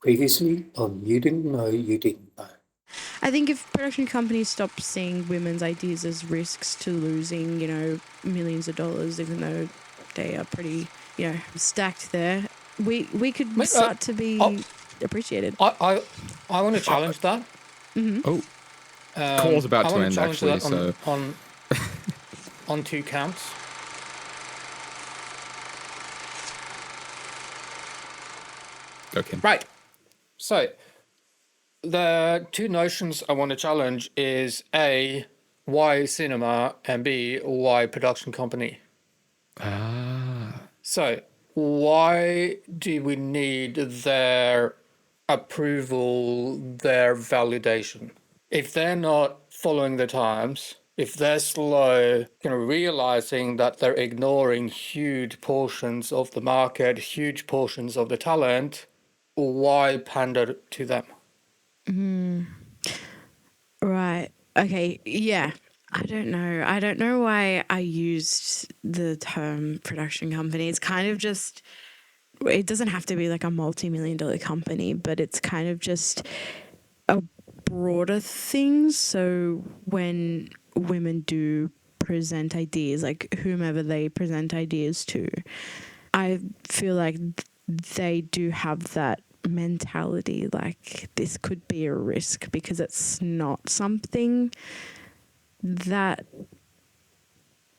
Previously on You Didn't Know, You Didn't Know. I think if production companies stop seeing women's ideas as risks to losing, millions of dollars, even though they are pretty, stacked there, we could start to be appreciated. I want to challenge that. Mm-hmm. Oh, call's about to end, actually, so... on two counts. Okay. Right. So, the two notions I want to challenge is A, why cinema, and B, why production company. So, why do we need their approval, their validation? If they're not following the times, if they're slow, realizing that they're ignoring huge portions of the market, huge portions of the talent, why pander to them? Right. Okay. Yeah. I don't know why I used the term production company. It's kind of just, it doesn't have to be like a multi-million-dollar company, but it's kind of just a broader thing. So when women do present ideas, like whomever they present ideas to, I feel like they do have that mentality, like this could be a risk because it's not something that,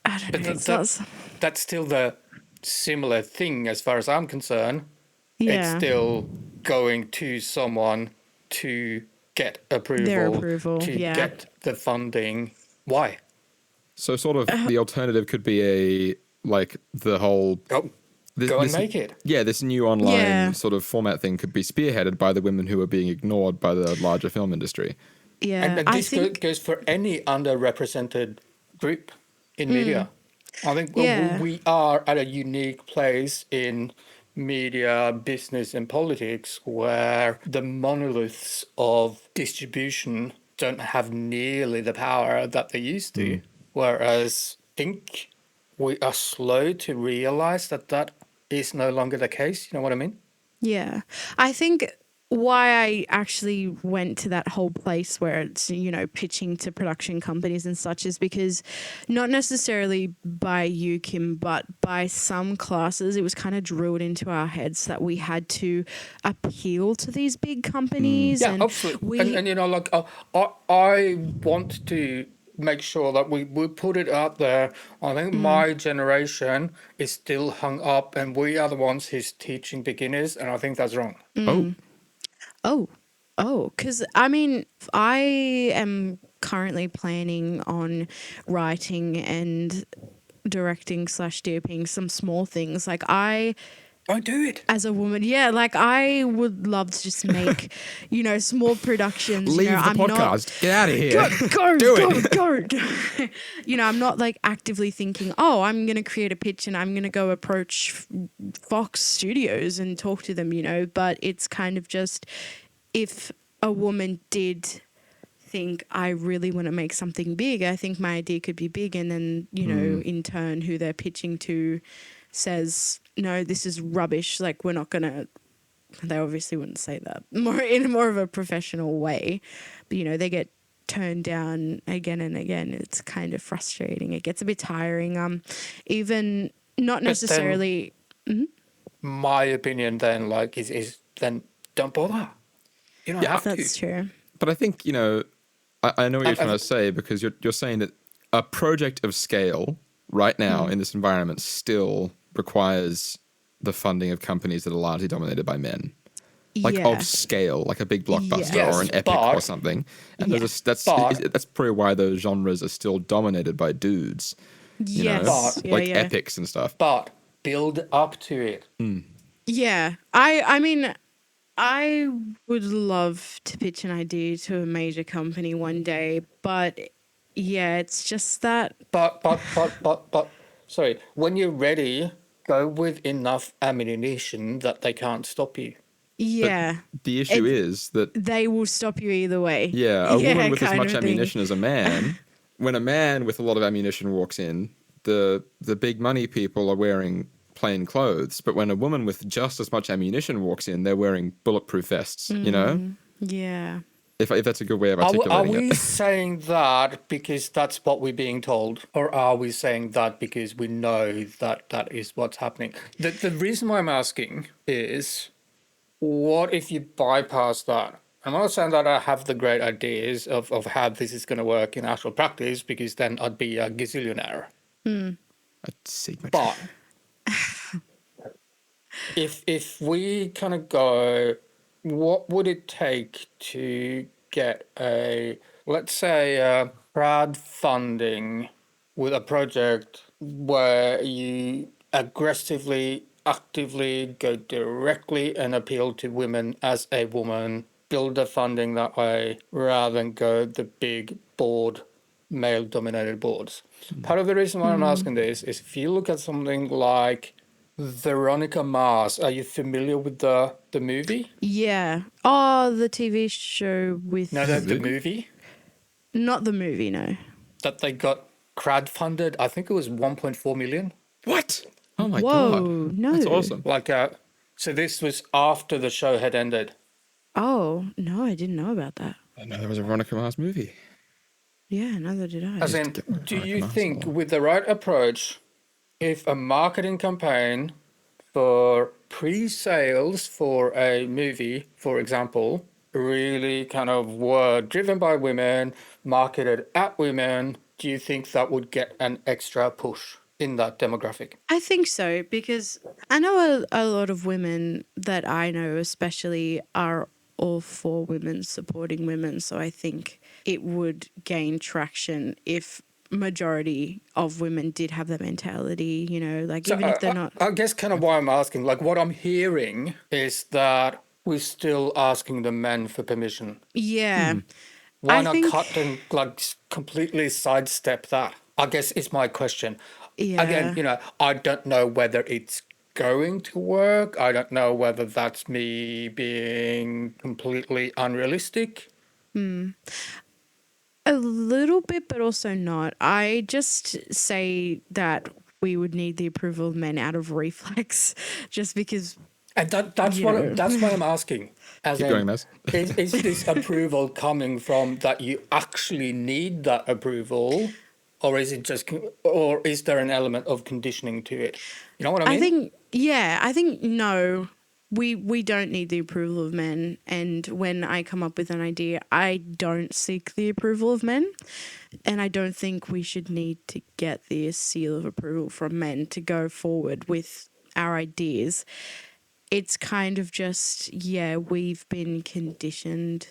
I don't know. That's still the similar thing as far as I'm concerned. Yeah. It's still going to someone to get approval, Their approval, to yeah. get the funding. Why? So sort of the alternative could be the whole... Go and make it. Yeah, this new online sort of format thing could be spearheaded by the women who are being ignored by the larger film industry. Yeah, and this goes for any underrepresented group in media. I think we are at a unique place in media, business, and politics where the monoliths of distribution don't have nearly the power that they used to. Whereas I think we are slow to realize that is no longer the case. You know what I mean? Yeah. I think why I actually went to that whole place where it's, pitching to production companies and such is because not necessarily by you, Kim, but by some classes, it was kind of drilled into our heads that we had to appeal to these big companies. Yeah, and absolutely. I want to make sure that we put it out there. I think my generation is still hung up and we are the ones who's teaching beginners, and I think that's wrong. Because I am currently planning on writing and directing / DOPing some small things. Like Don't do it. as a woman, I would love to just make, small productions. Leave the podcast. Get out of here. Go. I'm not actively thinking, I'm going to create a pitch and I'm going to go approach Fox Studios and talk to them, but it's kind of just, if a woman did think I really want to make something big, I think my idea could be big, and then, in turn, who they're pitching to says, no, this is rubbish. We're not going to, they obviously wouldn't say that in more of a professional way, but, they get turned down again and again. It's kind of frustrating. It gets a bit tiring. Even not necessarily. My opinion then, is then don't bother. You don't have to. That's true. But I think, I know what you're trying to say, because you're saying that a project of scale right now in this environment still requires the funding of companies that are largely dominated by men. Of scale, like a big blockbuster or an epic or something. And that's probably why those genres are still dominated by dudes. Epics and stuff. But build up to it. Yeah. I would love to pitch an idea to a major company one day, but it's just that. But, sorry, when you're ready, go with enough ammunition that they can't stop you. Yeah. But the issue is that they will stop you either way. Yeah, a woman with as much ammunition as a man. When a man with a lot of ammunition walks in, the big money people are wearing plain clothes, but when a woman with just as much ammunition walks in, they're wearing bulletproof vests, you know? Yeah. If that's a good way of Are articulating we it. saying that because that's what we're being told? Or are we saying that because we know that that is what's happening? The reason why I'm asking is, what if you bypass that? I'm not saying that I have the great ideas of how this is going to work in actual practice, because then I'd be a gazillionaire. A Sigma. But if we kind of go, what would it take to get a, let's say, crowdfunding with a project where you aggressively, actively go directly and appeal to women as a woman, build the funding that way rather than go the big board, male dominated boards. Part of the reason why I'm asking this is if you look at something like Veronica Mars, are you familiar with the movie? Yeah. Oh, the TV show with... No, the movie Not the movie, no. that they got crowdfunded. I think it was 1.4 million. What? Oh my Whoa, god. no. That's awesome. Like, so this was after the show had ended. Oh, no, I didn't know about that. I know there was a Veronica Mars movie. Yeah, neither did I. As in, to get do Veronica you Mars think on. with the right approach, if a marketing campaign for pre-sales for a movie, for example, really kind of were driven by women, marketed at women, do you think that would get an extra push in that demographic? I think so, because I know a lot of women that I know especially are all for women, supporting women. So I think it would gain traction if majority of women did have that mentality, you know, like So even if they're not... I guess kind of why I'm asking, like what I'm hearing is that we're still asking the men for permission. Yeah. Why I not think... cut and like completely sidestep that? I guess is my question. Again, Yeah. I don't know whether it's going to work. I don't know whether that's me being completely unrealistic. A little bit, but also not. I just say that we would need the approval of men out of reflex, just because, And that's you what know. that's what I'm asking. As Keep in, going, Maz. is this approval coming from that you actually need that approval, or is it just, or is there an element of conditioning to it? You know what I I mean? think, no, we don't need the approval of men. And when I come up with an idea, I don't seek the approval of men. And I don't think we should need to get the seal of approval from men to go forward with our ideas. It's kind of just, we've been conditioned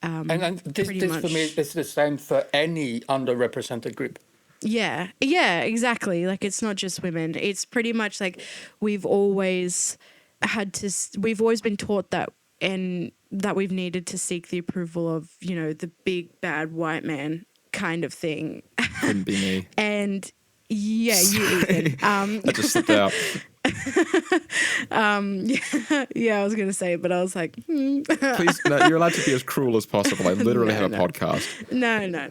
And this pretty this for me much. is the same for any underrepresented group. Yeah, exactly. Like, it's not just women. It's pretty much like we've always we've always been taught that, and that we've needed to seek the approval of, you know, the big bad white man kind of thing. Couldn't be me. And yeah, you, Ethan. I just slipped out. Yeah, I was going to say it, but I was like, Please, no, you're allowed to be as cruel as possible. I literally have a podcast. No.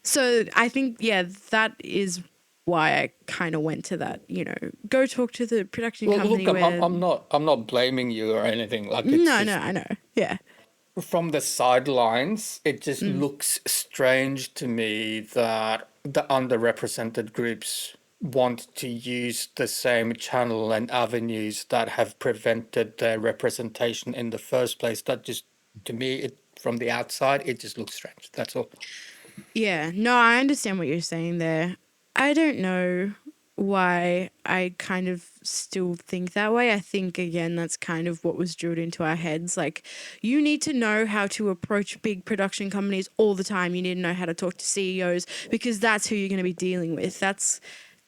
So I think, that is why I kind of went to that, you know, go talk to the production Well, company look, where... I'm not blaming you or anything. Like, it's No, just, I know. Yeah. from the sidelines, it just looks strange to me that the underrepresented groups want to use the same channel and avenues that have prevented their representation in the first place. That just, to me, from the outside, it just looks strange. That's all. Yeah. No, I understand what you're saying there. I don't know why I kind of still think that way. I think, again, that's kind of what was drilled into our heads. Like, you need to know how to approach big production companies all the time. You need to know how to talk to CEOs, because that's who you're going to be dealing with. That's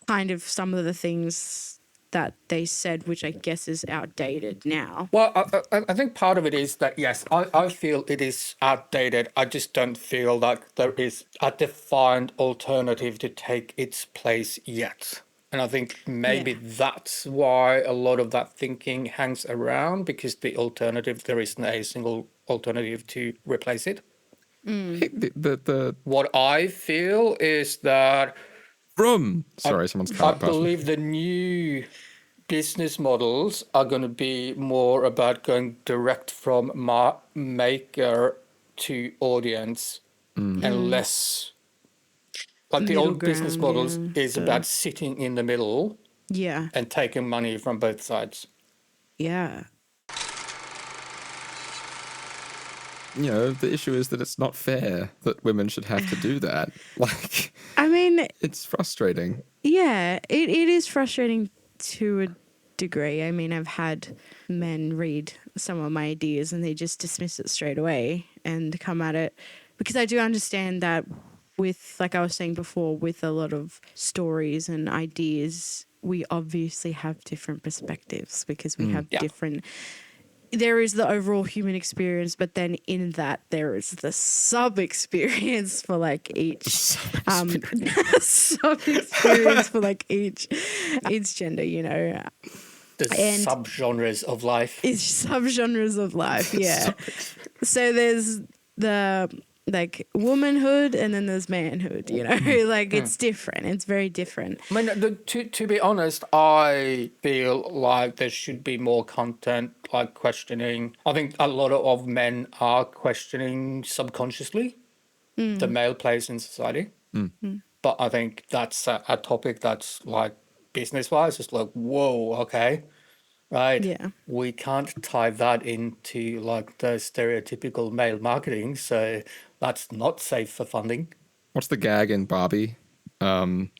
kind of some of the things that they said, which I guess is outdated now. Well, I think part of it is that, yes, I feel it is outdated. I just don't feel like there is a defined alternative to take its place yet. And I think maybe that's why a lot of that thinking hangs around, because the alternative, there isn't a single alternative to replace it. The What I feel is that vroom. Sorry, someone's car I passed me. believe the new business models are going to be more about going direct from maker to audience and less like the Middle old business ground, models yeah. is about sitting in the middle Yeah. and taking money from both sides. Yeah. You know, the issue is that it's not fair that women should have to do that. Like, I mean, it's frustrating. yeah, it is frustrating to a degree. I mean, I've had men read some of my ideas and they just dismiss it straight away and come at it because I do understand that with, like I was saying before, with a lot of stories and ideas, we obviously have different perspectives because we have different. There is the overall human experience, but then in that there is the sub experience for like each sub experience for like each gender, you know. The subgenres of life. It's subgenres of life, yeah. So there's the like womanhood and then there's manhood, you know. Like it's different. It's very different. I mean, to be honest, I feel like there should be more content like questioning. I think a lot of men are questioning subconsciously the male place in society. But I think that's a topic that's like business-wise, it's like, whoa, okay, right. Yeah. We can't tie that into like the stereotypical male marketing, so that's not safe for funding. What's the gag in Barbie? Ken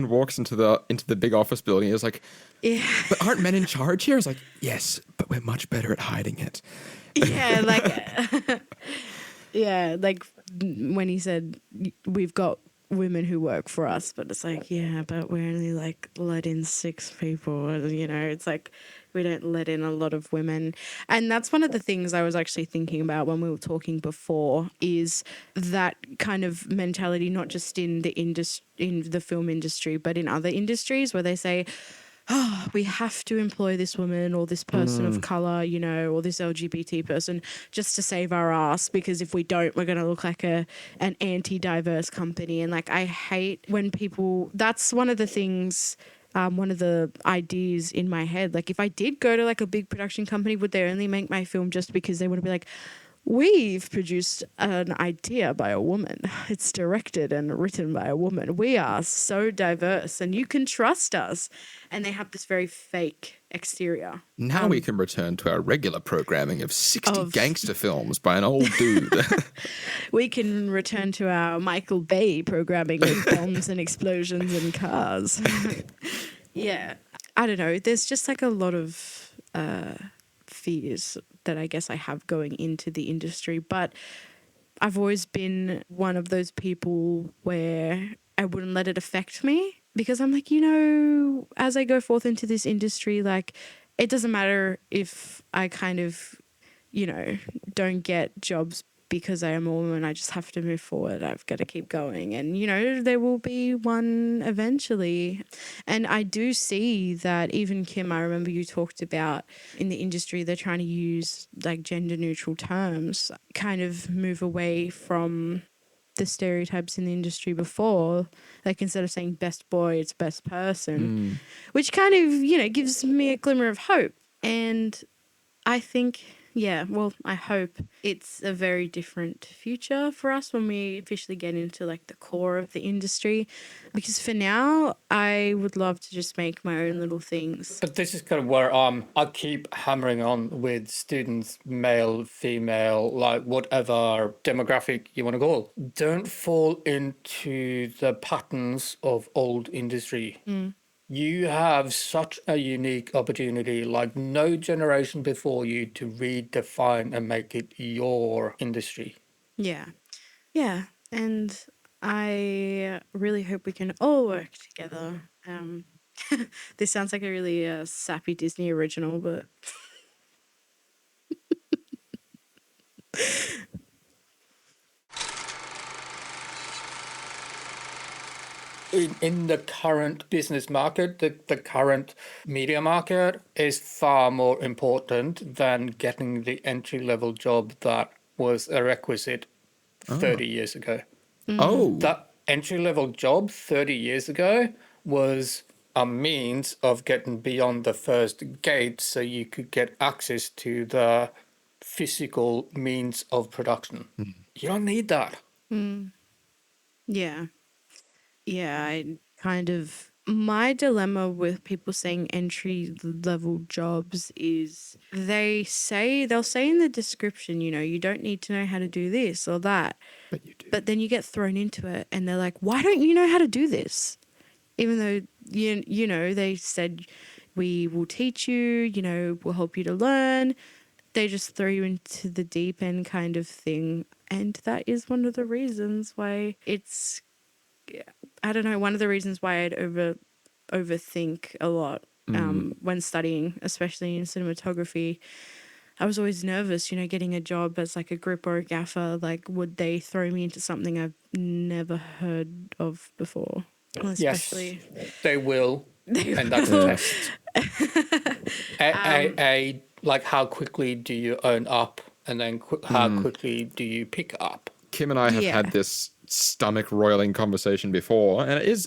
walks into the big office building. He's like, Yeah. "But aren't men in charge here?" It's like, "Yes, but we're much better at hiding it." Yeah, like yeah, like when he said we've got women who work for us, but it's like, yeah, but we only like let in 6 people, you know, it's like we don't let in a lot of women. And that's one of the things I was actually thinking about when we were talking before is that kind of mentality, not just in the film industry, but in other industries where they say, oh, we have to employ this woman or this person of color, you know, or this LGBT person just to save our ass, because if we don't, we're going to look like an anti-diverse company. And like, I hate when people, that's one of the things, one of the ideas in my head. Like if I did go to like a big production company, would they only make my film just because they want to be like, we've produced an idea by a woman. It's directed and written by a woman. We are so diverse and you can trust us. And they have this very fake exterior. Now we can return to our regular programming of 60 gangster films by an old dude. We can return to our Michael Bay programming with bombs and explosions and cars. Yeah. I don't know. There's just like a lot of fears that I guess I have going into the industry, but I've always been one of those people where I wouldn't let it affect me, because I'm like, you know, as I go forth into this industry, like it doesn't matter if I kind of, you know, don't get jobs because I am a woman. I just have to move forward. I've got to keep going. And, you know, there will be one eventually. And I do see that even Kim, I remember you talked about in the industry, they're trying to use like gender neutral terms, kind of move away from the stereotypes in the industry before. Like instead of saying best boy, it's best person, which kind of, you know, gives me a glimmer of hope. And I think, yeah, well, I hope it's a very different future for us when we officially get into like the core of the industry. Because for now, I would love to just make my own little things. But this is kind of where I keep hammering on with students, male, female, like whatever demographic you want to call. Don't fall into the patterns of old industry. You have such a unique opportunity, like no generation before you, to redefine and make it your industry. Yeah. Yeah. And I really hope we can all work together. This sounds like a really sappy Disney original, but In the current business market, the current media market is far more important than getting the entry-level job that was a requisite 30 years ago. Oh. entry-level job 30 years ago was a means of getting beyond the first gate so you could get access to the physical means of production. You don't need that. Yeah. Yeah, I kind of my dilemma with people saying entry level jobs is they'll say in the description, you know, you don't need to know how to do this or that. But you do. But then you get thrown into it and they're like, "Why don't you know how to do this?" Even though you know, they said we will teach you, you know, we'll help you to learn. They just throw you into the deep end kind of thing. And that is one of the reasons why it's I don't know, one of the reasons why I'd overthink a lot when studying, especially in cinematography. I was always nervous, you know, getting a job as like a grip or a gaffer. Like, would they throw me into something I've never heard of before? Well, especially, Yes, they will. And that's will. a test. Like, how quickly do you earn up? And then how quickly do you pick up? Kim and I have had this stomach roiling conversation before, and it's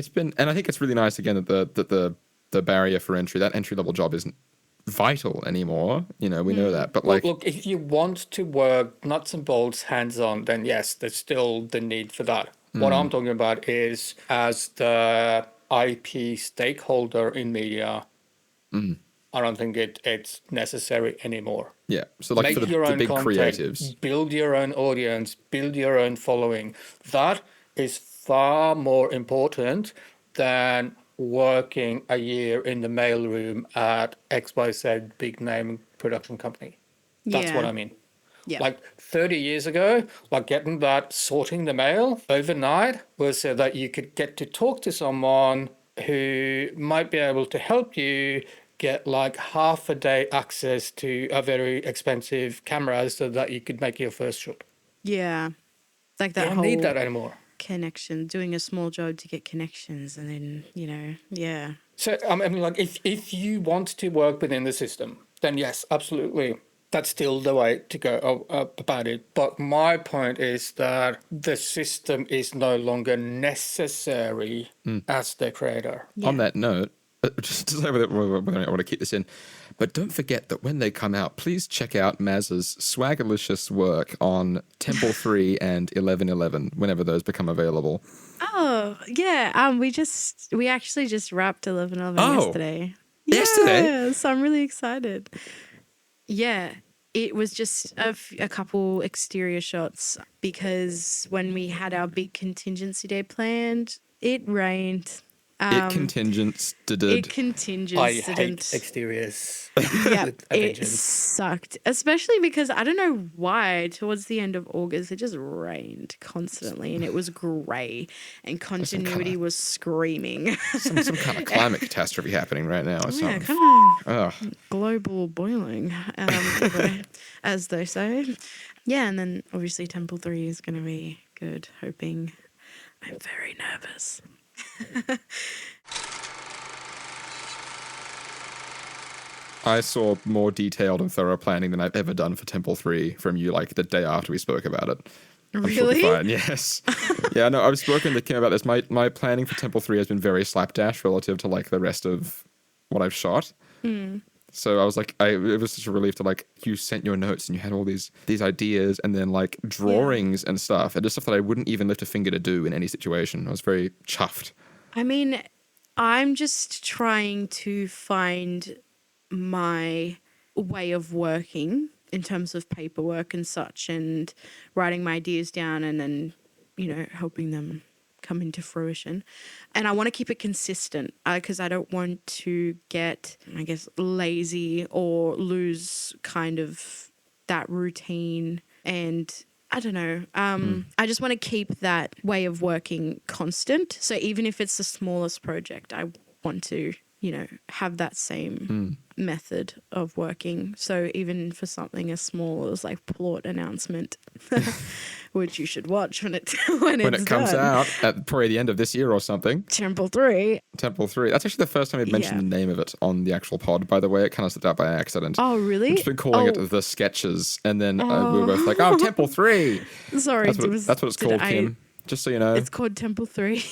been, and I think it's really nice again that the barrier for entry, that entry level job, isn't vital anymore. You know, we know that, but like, look, if you want to work nuts and bolts, hands on, then yes, there's still the need for that. What I'm talking about is as the IP stakeholder in media. I don't think it's necessary anymore. yeah. So like Make for your the own big content, creatives, build your own audience, build your own following. That is far more important than working a year in the mailroom at XYZ big name production company. That's what I mean. Yeah. Like 30 years ago, like getting that sorting the mail overnight was so that you could get to talk to someone who might be able to help you get like half a day access to a very expensive camera so that you could make your first shoot. Yeah. Like You that don't whole need that anymore. connection, doing a small job to get connections and then, you know, yeah. So I mean, like if you want to work within the system, then yes, absolutely. That's still the way to go about it. But my point is that the system is no longer necessary as the creator. on Yeah. that note, just to say whether I want to keep this in, but don't forget that when they come out, please check out Maz's swaggerlicious work on Temple 3 and 1111 whenever those become available. Oh, yeah. We actually just wrapped 11/11 Oh, yesterday. yesterday? Yeah, so I'm really excited. Yeah, it was just a couple exterior shots because when we had our big contingency day planned, it rained. It contingents did. It contingents I hate didn't. exteriors. Yeah, with a it vengeance. sucked. Especially because I don't know why, towards the end of August, it just rained constantly and it was grey and continuity was screaming. some kind of climate catastrophe happening right now or Yeah, something. kind of global boiling, as they say. Yeah, and then obviously Temple 3 is going to be good, hoping. I'm very nervous. I saw more detailed and thorough planning than I've ever done for Temple 3 from you, like the day after we spoke about it. I'm sure Really? we'll be fine. Yes. Yeah, no, I've spoken to Kim about this. My planning for Temple 3 has been very slapdash relative to like the rest of what I've shot. So I was like, it was such a relief to like, you sent your notes and you had all these ideas and then like drawings and stuff, and just stuff that I wouldn't even lift a finger to do in any situation. I was very chuffed. I mean, I'm just trying to find my way of working in terms of paperwork and such and writing my ideas down and then, you know, helping them come into fruition. And I want to keep it consistent because I don't want to get, I guess, lazy or lose kind of that routine. And I don't know. I just want to keep that way of working constant. So even if it's the smallest project, I want to, you know, have that same method of working. So even for something as small as like plot announcement, which you should watch when it comes done. out at probably the end of this year or something. Temple 3. Temple 3. That's actually the first time we've mentioned the name of it on the actual pod, by the way. It kind of slipped out by accident. Oh, really? We've just been calling it The Sketches, and then we were both like, oh, Temple 3. Sorry. That's what it's called, Kim. Just so you know. It's called Temple 3.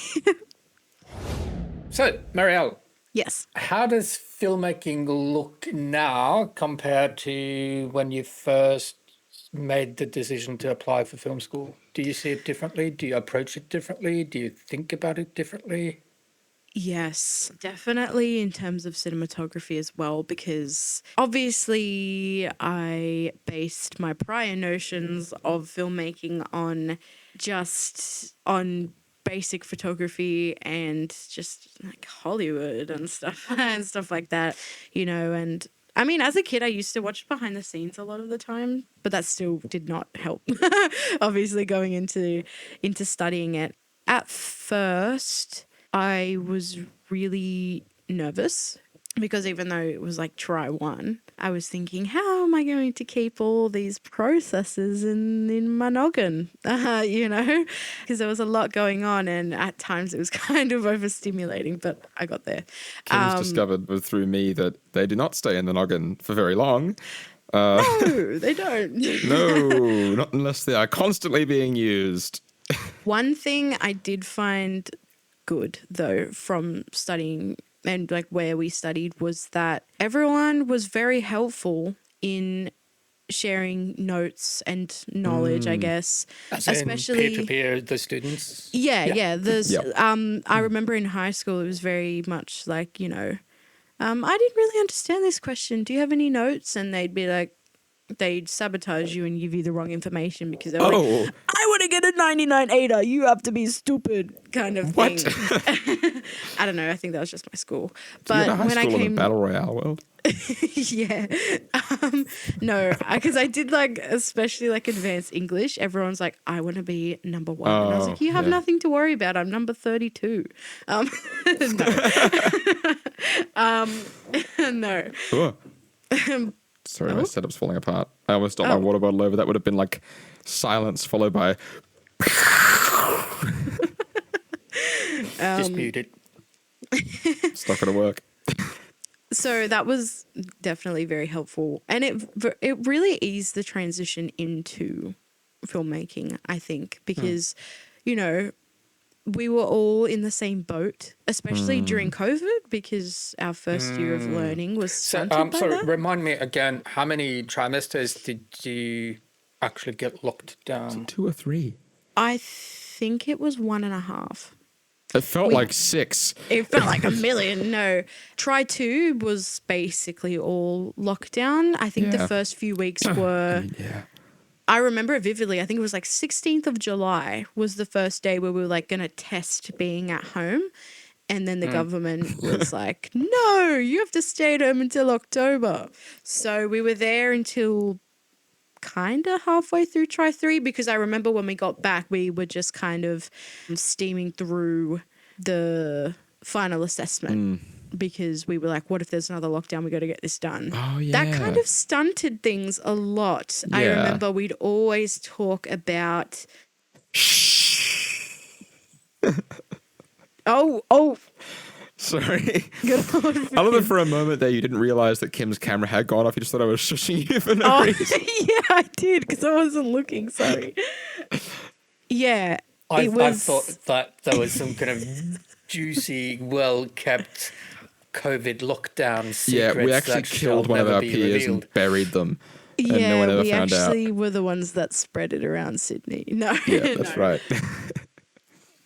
So, Marielle. Yes. How does filmmaking look now compared to when you first made the decision to apply for film school? Do you see it differently? Do you approach it differently? Do you think about it differently? Yes, definitely in terms of cinematography as well, because obviously I based my prior notions of filmmaking on basic photography and just like Hollywood and stuff like that, and I mean, as a kid, I used to watch behind the scenes a lot of the time, but that still did not help, obviously, going into studying it. At first, I was really nervous because even though it was like try one, I was thinking, how am I going to keep all these processes in my noggin, because there was a lot going on and at times it was kind of overstimulating, but I got there. Kim's discovered through me that they do not stay in the noggin for very long. No, they don't. No, not unless they are constantly being used. One thing I did find good though from studying and like where we studied was that everyone was very helpful in sharing notes and knowledge, I guess. Especially peer-to-peer, the students. Yeah. There's I remember in high school it was very much like, I didn't really understand this question. Do you have any notes? And they'd be like, they'd sabotage you and give you the wrong information because they were like, I want to get a 99 ADA. You have to be stupid kind of thing. I don't know. I think that was just my school. But you when I came in the Battle Royale world. Yeah. No, because I did like, especially like advanced English. Everyone's like, I want to be number 1. And I was like, you have nothing to worry about. I'm number 32. No. No. Cool. Sorry, my setup's falling apart. I almost knocked my water bottle over. That would have been like silence followed by... Disputed. It's not going to work. So that was definitely very helpful. And it really eased the transition into filmmaking, I think, because, we were all in the same boat, especially during COVID, because our first year of learning was stunted by that. Remind me again, how many trimesters did you actually get locked down? 2 or 3? I think it was 1.5. It felt like 6. It felt like a million. No. Try 2 was basically all lockdown. I think the first few weeks were... I remember it vividly. I think it was like 16th of July was the first day where we were like going to test being at home. And then the government was like, no, you have to stay at home until October. So we were there until kind of halfway through try 3, because I remember when we got back, we were just kind of steaming through the final assessment. Because we were like, what if there's another lockdown? We got to get this done. Oh, yeah. That kind of stunted things a lot. Yeah. I remember we'd always talk about... Oh. Sorry. I love it for a moment there. You didn't realize that Kim's camera had gone off. You just thought I was shushing you for no reason. Yeah, I did, because I wasn't looking. Sorry. Yeah. I thought that there was some kind of juicy, well-kept COVID lockdown secrets. Yeah, we actually killed one of our peers and buried them. Yeah, and no one ever we found actually were the ones that spread it around Sydney. No. Yeah, that's right.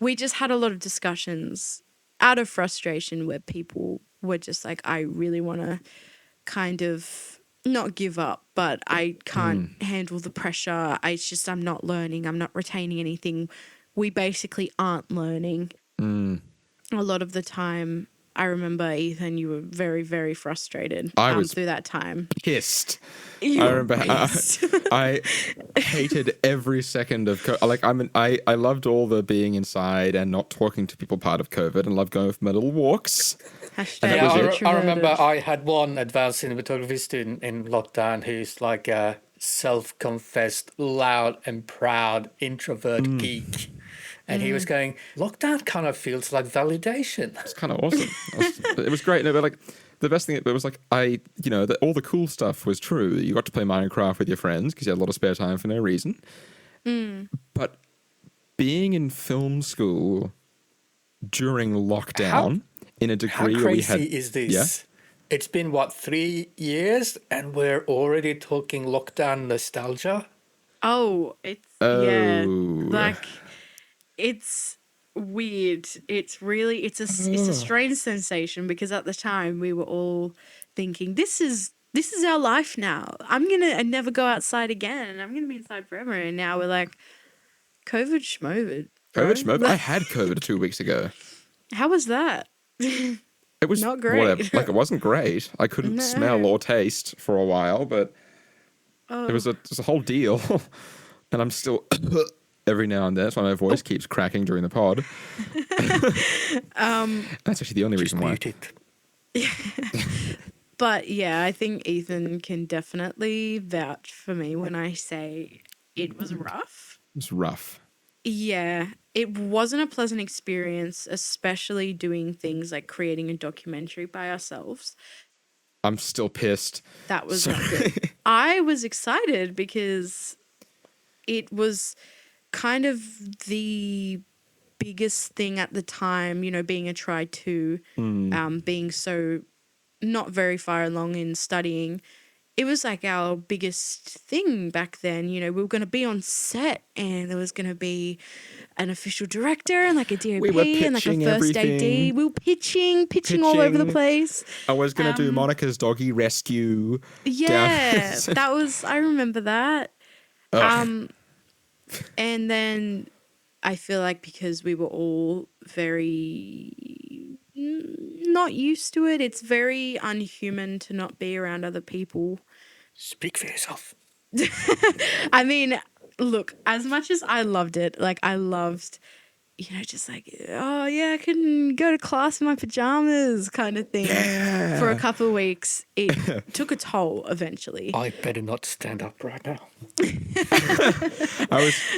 We just had a lot of discussions out of frustration where people were just like, I really want to kind of not give up, but I can't handle the pressure. I'm not learning. I'm not retaining anything. We basically aren't learning. A lot of the time, I remember, Ethan, you were very, very frustrated I was through that time. pissed. You I were remember pissed. I hated every second of I loved all the being inside and not talking to people part of COVID, and loved going for my little walks. Hashtag And that was it. I remember I had one advanced cinematography student in lockdown who's like a self-confessed, loud and proud introvert geek. And he was going, lockdown kind of feels like validation. It's kind of awesome. It was great. No, but like the best thing, it was like all the cool stuff was true. You got to play Minecraft with your friends because you had a lot of spare time for no reason. But being in film school during lockdown in a degree How where we had, crazy is this? It's been, what, 3 years and we're already talking lockdown nostalgia? Oh, it's yeah, like it's weird. It's really it's a strange sensation because at the time we were all thinking this is our life now. I'm gonna never go outside again, and I'm gonna be inside forever. And now we're like, COVID schmovid. COVID schmovid. I had COVID 2 weeks ago. How was that? It was Not great. whatever. Like, it wasn't great. I couldn't smell or taste for a while, but it was a whole deal. And I'm still every now and then. That's why my voice keeps cracking during the pod. That's actually the only reason why. But yeah, I think Ethan can definitely vouch for me when I say it was rough. It was rough. Yeah, it wasn't a pleasant experience, especially doing things like creating a documentary by ourselves. I'm still pissed. That was not good. I was excited because it was kind of the biggest thing at the time, being a try two, being so not very far along in studying. It was like our biggest thing back then. We were going to be on set and there was going to be an official director and like a DOP and like a first AD. We were pitching all over the place. I was going to do Monica's doggy rescue. Yeah, I remember that. And then I feel like because we were all very not used to it, it's very unhuman to not be around other people. Speak for yourself. I mean, look, as much as I loved it, like I loved, just like, oh yeah, I can go to class in my pajamas kind of thing for a couple of weeks. It took a toll eventually. I better not stand up right now. You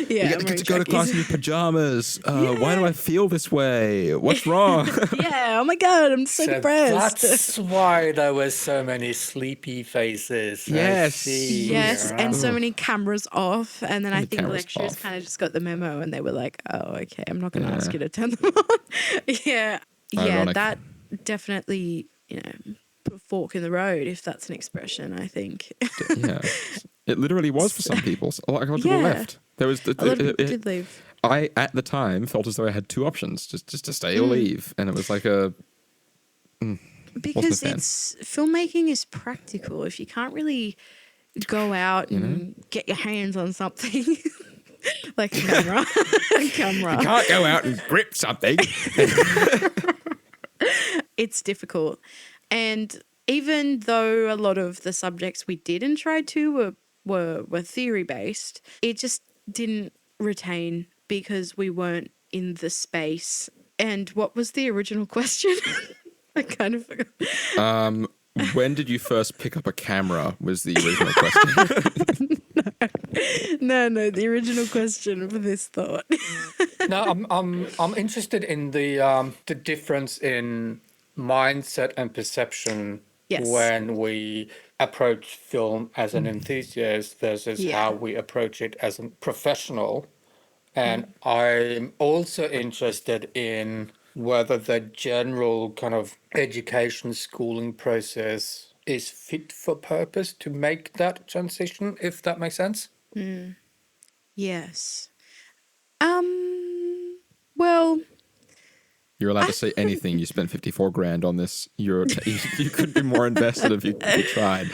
get to go to class in your pajamas. Why do I feel this way? What's wrong? Yeah, oh my God, I'm so depressed. That's why there were so many sleepy faces. Yes. Yes, and so many cameras off. And then I think lecturers kind of just got the memo and they were like, oh, okay, I'm not going to ask you to turn them on. Yeah, that definitely, put a fork in the road, if that's an expression, I think. Yeah. It literally was for some people. A lot of people left. There was a lot of people did leave. I, at the time, felt as though I had two options, just to stay or leave. And it was like because filmmaking is practical. If you can't really go out and get your hands on something, like a camera. You can't go out and grip something. It's difficult. And even though a lot of the subjects we did and tried to were theory based, it just didn't retain because we weren't in the space. And what was the original question? I kind of forgot. When did you first pick up a camera was the original question. No, the original question for this thought. No, I'm interested in the difference in mindset and perception when we approach film as an enthusiast versus how we approach it as a professional. And I'm also interested in whether the general kind of education schooling process is fit for purpose to make that transition, if that makes sense. Yes. Well, you're allowed to say anything. You spent 54 grand on this. You could be more invested if you tried.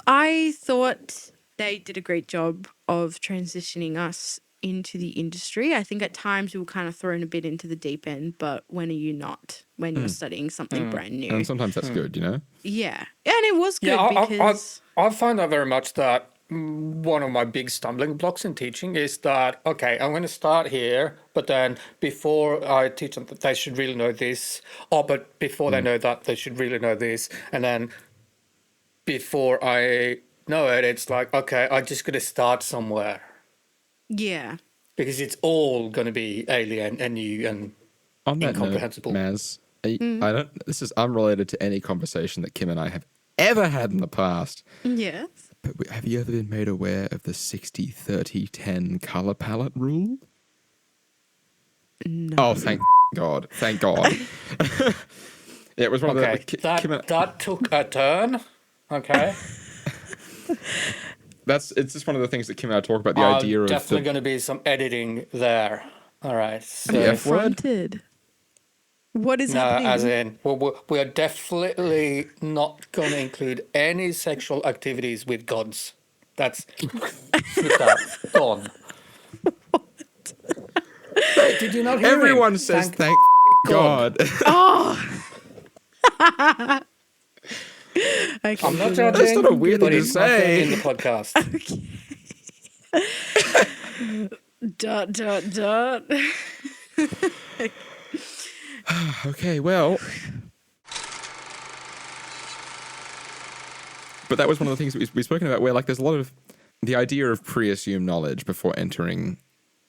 I thought they did a great job of transitioning us into the industry. I think at times we were kind of thrown a bit into the deep end, but when are you not? When you're studying something brand new. And sometimes that's good, you know? Yeah. And it was good Yeah, because... I find that very much that one of my big stumbling blocks in teaching is that, okay, I'm going to start here, but then before I teach them, they should really know this. Oh, but before they know that, they should really know this. And then before I know it, it's like, okay, I just got to start somewhere. Yeah. Because it's all going to be alien and new and On that note, incomprehensible. Maz, I don't. This is unrelated to any conversation that Kim and I have ever had in the past. Yes. But have you ever been made aware of the 60-30-10 color palette rule? No. Oh, thank God! Thank God! Yeah, it was one of the. That took a turn. Okay. It's just one of the things that Kim and I talk about. The idea of definitely going to be some editing there. All right. So, the F word. Confronted. What is happening? As in, we are definitely not going to include any sexual activities with gods. That's that. Gone. Wait, did you not hear Everyone him? says thank God. Oh. Okay, I'm not good. judging. That's not a weird but thing to it's nothing say. in the podcast. Dot. Okay, well. But that was one of the things that we've spoken about where, like, there's a lot of the idea of pre-assumed knowledge before entering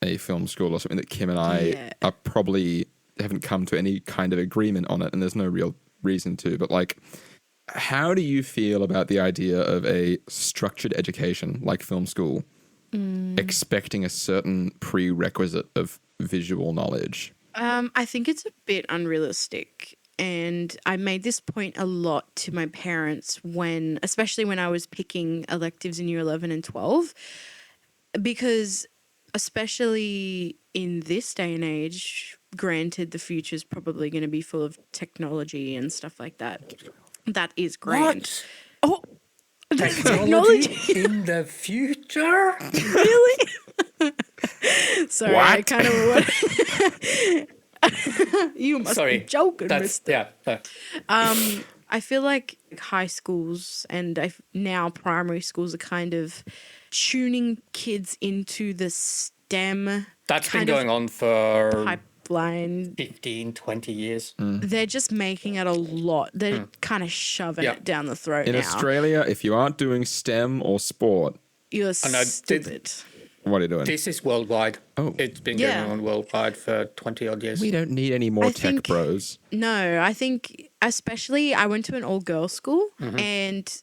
a film school or something that Kim and I are probably haven't come to any kind of agreement on it, and there's no real reason to. But, like, how do you feel about the idea of a structured education like film school expecting a certain prerequisite of visual knowledge? I think it's a bit unrealistic. And I made this point a lot to my parents especially when I was picking electives in year 11 and 12, because especially in this day and age, granted, the future is probably going to be full of technology and stuff like that. That is grand. What? Oh, Technology in the future? Really? Sorry, I What? kind of... You must be joking, mister. Yeah. I feel like high schools and now primary schools are kind of tuning kids into the STEM. That's been going on for pipeline 15, 20 years. They're just making it a lot. They're kind of shoving it down the throat In now. Australia, if you aren't doing STEM or sport, You're stupid. what are you doing? This is worldwide. Oh. It's been going on worldwide for 20 odd years. We don't need any more tech bros. No, I think especially I went to an all-girls school and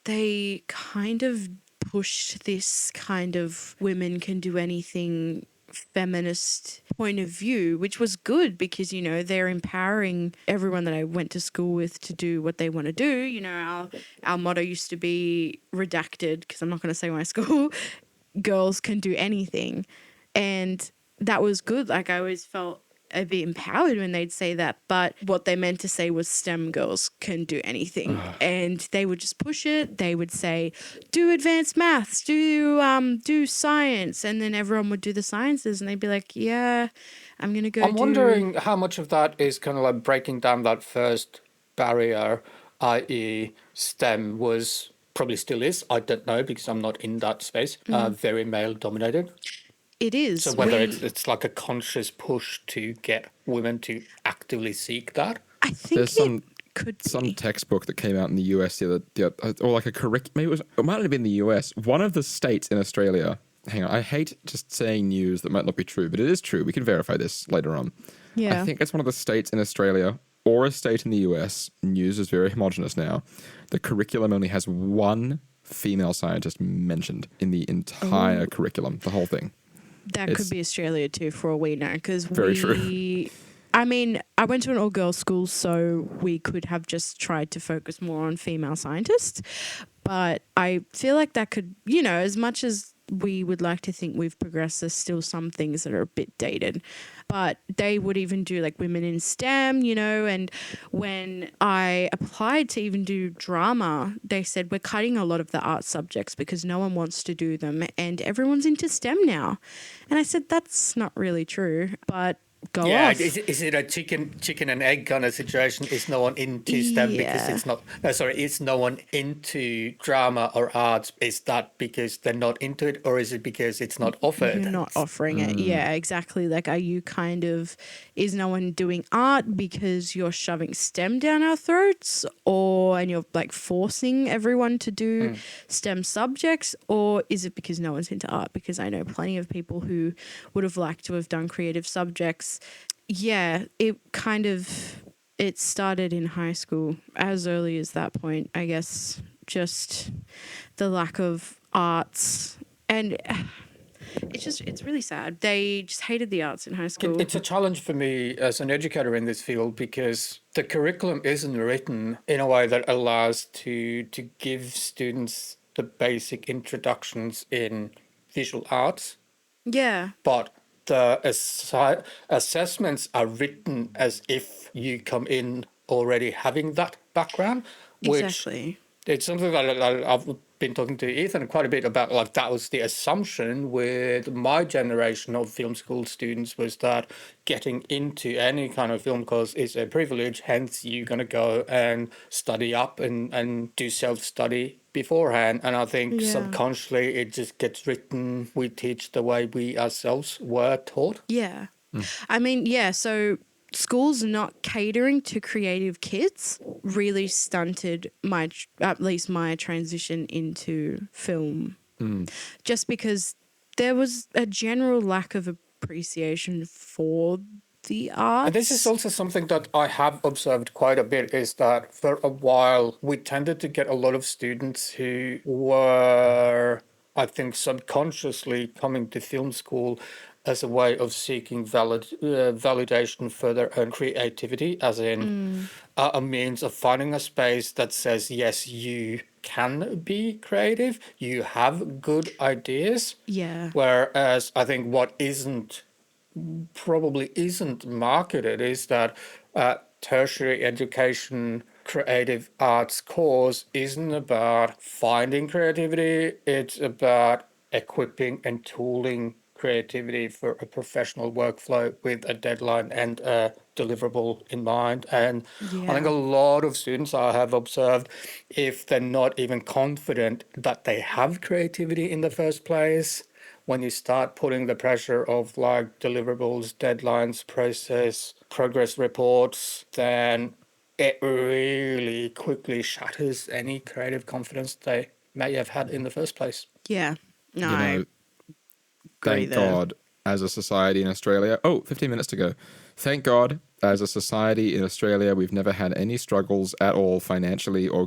they kind of pushed this kind of women can do anything feminist point of view, which was good because, you know, they're empowering everyone that I went to school with to do what they want to do. You know, our motto used to be redacted, because I'm not going to say my school, girls can do anything. And that was good. Like, I always felt a bit empowered when they'd say that, but what they meant to say was STEM girls can do anything. And they would just push it. They would say, do advanced maths, do science, and then everyone would do the sciences, and they'd be like, yeah, I'm gonna go. I'm wondering how much of that is kind of like breaking down that first barrier, i.e. STEM was probably still is, I don't know because I'm not in that space, very male dominated. It is. So whether it's like a conscious push to get women to actively seek that. I think There's some be. textbook that came out in the US or like a curriculum. Maybe it might have been the US. One of the states in Australia. Hang on, I hate just saying news that might not be true, but it is true. We can verify this later on. Yeah. I think it's one of the states in Australia or a state in the US. News is very homogenous now. The curriculum only has one female scientist mentioned in the entire curriculum, the whole thing. That could be Australia too, for all we know, because true. I mean, I went to an all-girls school, so we could have just tried to focus more on female scientists. But I feel like that could, you know, as much as we would like to think we've progressed, there's still some things that are a bit dated. But they would even do like women in STEM, you know, and when I applied to even do drama, they said we're cutting a lot of the art subjects because no one wants to do them and everyone's into STEM now. And I said, that's not really true, but go off. Is it a chicken and egg kind of situation? Is no one into STEM because it's not? No, sorry, is no one into drama or arts? Is that because they're not into it, or is it because it's not offered? You're not offering it. Yeah, exactly. Like, are you is no one doing art because you're shoving STEM down our throats, and you're like forcing everyone to do STEM subjects, or is it because no one's into art? Because I know plenty of people who would have liked to have done creative subjects. Yeah, it started in high school, as early as that point, I guess. Just the lack of arts, and it's really sad. They just hated the arts in high school. It's a challenge for me as an educator in this field because the curriculum isn't written in a way that allows to give students the basic introductions in visual arts. Yeah. But the assessments are written as if you come in already having that background, which Exactly. it's something that I've been talking to Ethan quite a bit about. Like, that was the assumption with my generation of film school students, was that getting into any kind of film course is a privilege, hence you're going to go and study up and do self-study beforehand. And I think subconsciously it just gets written. We teach the way we ourselves were taught. Yeah. I mean, yeah, so schools not catering to creative kids really stunted at least my transition into film. Just because there was a general lack of appreciation for the arts. And this is also something that I have observed quite a bit, is that for a while we tended to get a lot of students who were, I think, subconsciously coming to film school as a way of seeking validation for their own creativity, as in a means of finding a space that says, yes, you can be creative, you have good ideas. Yeah. Whereas I think what probably isn't marketed is that tertiary education creative arts course isn't about finding creativity, it's about equipping and tooling creativity for a professional workflow with a deadline and a deliverable in mind. And I think a lot of students I have observed, if they're not even confident that they have creativity in the first place, when you start putting the pressure of like deliverables, deadlines, process, progress reports, then it really quickly shatters any creative confidence they may have had in the first place. Yeah. No, You know, thank God as a society in Australia. 15 minutes to go. Thank God as a society in Australia, we've never had any struggles at all financially or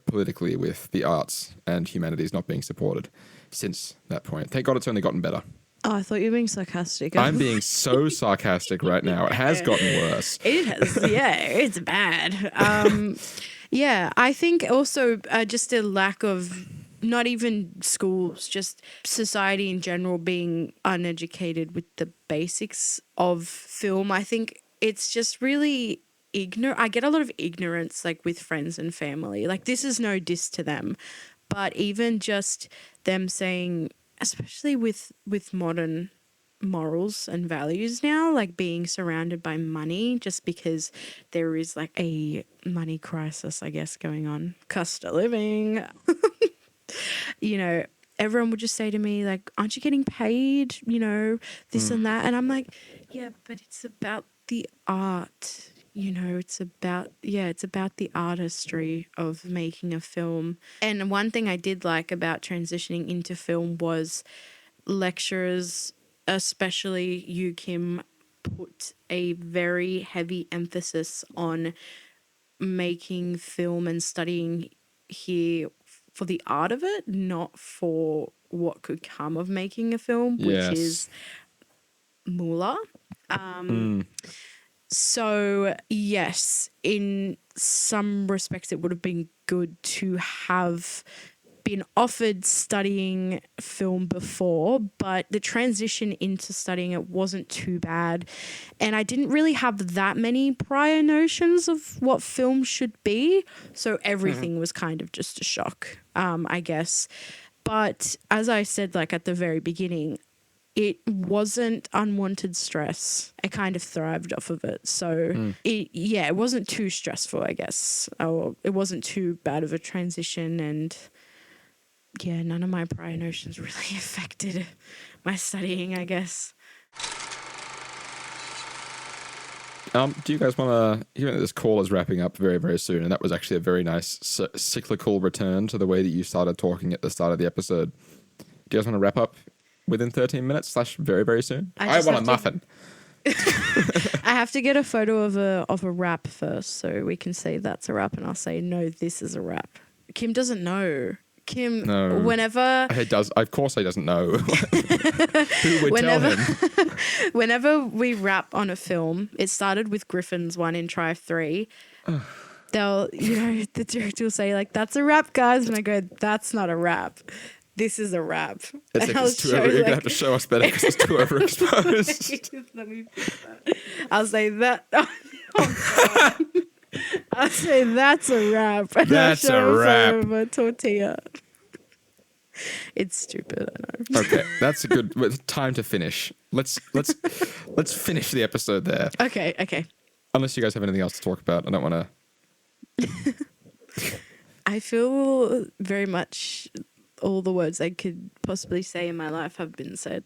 politically with the arts and humanities not being supported since that point. Thank God it's only gotten better. Oh, I thought you were being sarcastic. I'm being so sarcastic right now. It has gotten worse. It has. Yeah, it's bad. Yeah, I think also just a lack of, not even schools, just society in general being uneducated with the basics of film. I think it's just really ignorant. I get a lot of ignorance like with friends and family. Like, this is no diss to them, but even just them saying, especially with modern morals and values now, like being surrounded by money, just because there is like a money crisis, I guess, going on, cost of living. You know, everyone would just say to me like, aren't you getting paid, this and that? And I'm like, yeah, but it's about the art. It's about the artistry of making a film. And one thing I did like about transitioning into film was lecturers, especially you, Kim, put a very heavy emphasis on making film and studying here for the art of it, not for what could come of making a film, which is moolah. So, yes, in some respects, it would have been good to have been offered studying film before, but the transition into studying it wasn't too bad. And I didn't really have that many prior notions of what film should be. So everything was kind of just a shock, I guess. But as I said, like at the very beginning, it wasn't unwanted stress. I kind of thrived off of it. So it wasn't too stressful, I guess. Or it wasn't too bad of a transition. And yeah, none of my prior notions really affected my studying, I guess. Do you guys want to, given that this call is wrapping up very, very soon, and that was actually a very nice cyclical return to the way that you started talking at the start of the episode, do you guys want to wrap up within 13 minutes / very, very soon? I want a muffin. I have to get a photo of a wrap first, so we can say that's a wrap, and I'll say, no, this is a wrap. Kim doesn't know. Kim, no. Whenever... He does. Of course he doesn't know. Who would tell him? Whenever we wrap on a film, it started with Griffin's one in Try 3. They'll, the director will say, like, that's a wrap, guys. And I go, that's not a wrap. This is a wrap. It's, like, you're going to have to show us better because it's too overexposed. Let me fix that. I'll say that. Oh, God. I'll say that's a wrap. And that's I'll show a wrap. Of a tortilla. It's stupid, I know. Okay, that's a good time to finish. Let's finish the episode there. Okay. Unless you guys have anything else to talk about, I don't want to. I feel very much all the words I could possibly say in my life have been said.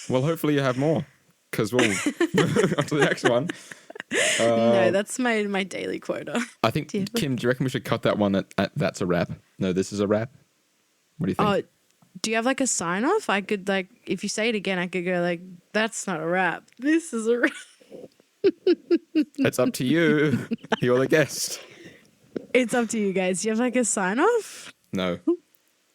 Well, hopefully you have more, because we'll move on to the next one. No, that's my daily quota. I think, Kim, do you reckon we should cut that one at that's a wrap? No, this is a wrap? What do you think? Oh, do you have like a sign off? I could like, if you say it again, I could go like, that's not a wrap. This is a wrap. It's up to you. You're the guest. It's up to you guys. Do you have like a sign off? No.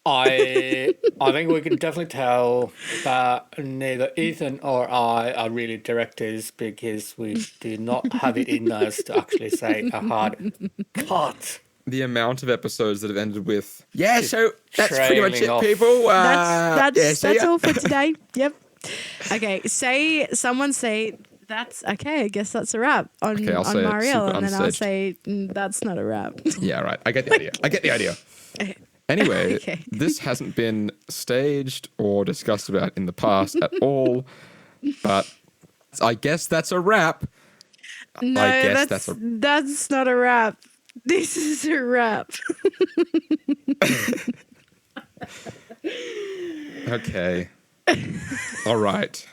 I think we can definitely tell that neither Ethan or I are really directors because we do not have it in us to actually say a hard cut. The amount of episodes that have ended with, yeah, so that's pretty much it, off. people. That's all for today. Yep. Okay, someone say, that's okay, I guess that's a wrap on Marielle, and then I'll say, that's not a wrap. Yeah, right. I get the idea. Okay. Anyway, Okay. This hasn't been staged or discussed about in the past at all, but I guess that's a wrap. No, I guess that's not a wrap. This is a wrap. Okay. All right.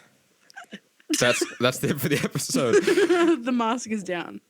That's it for the episode. The mask is down.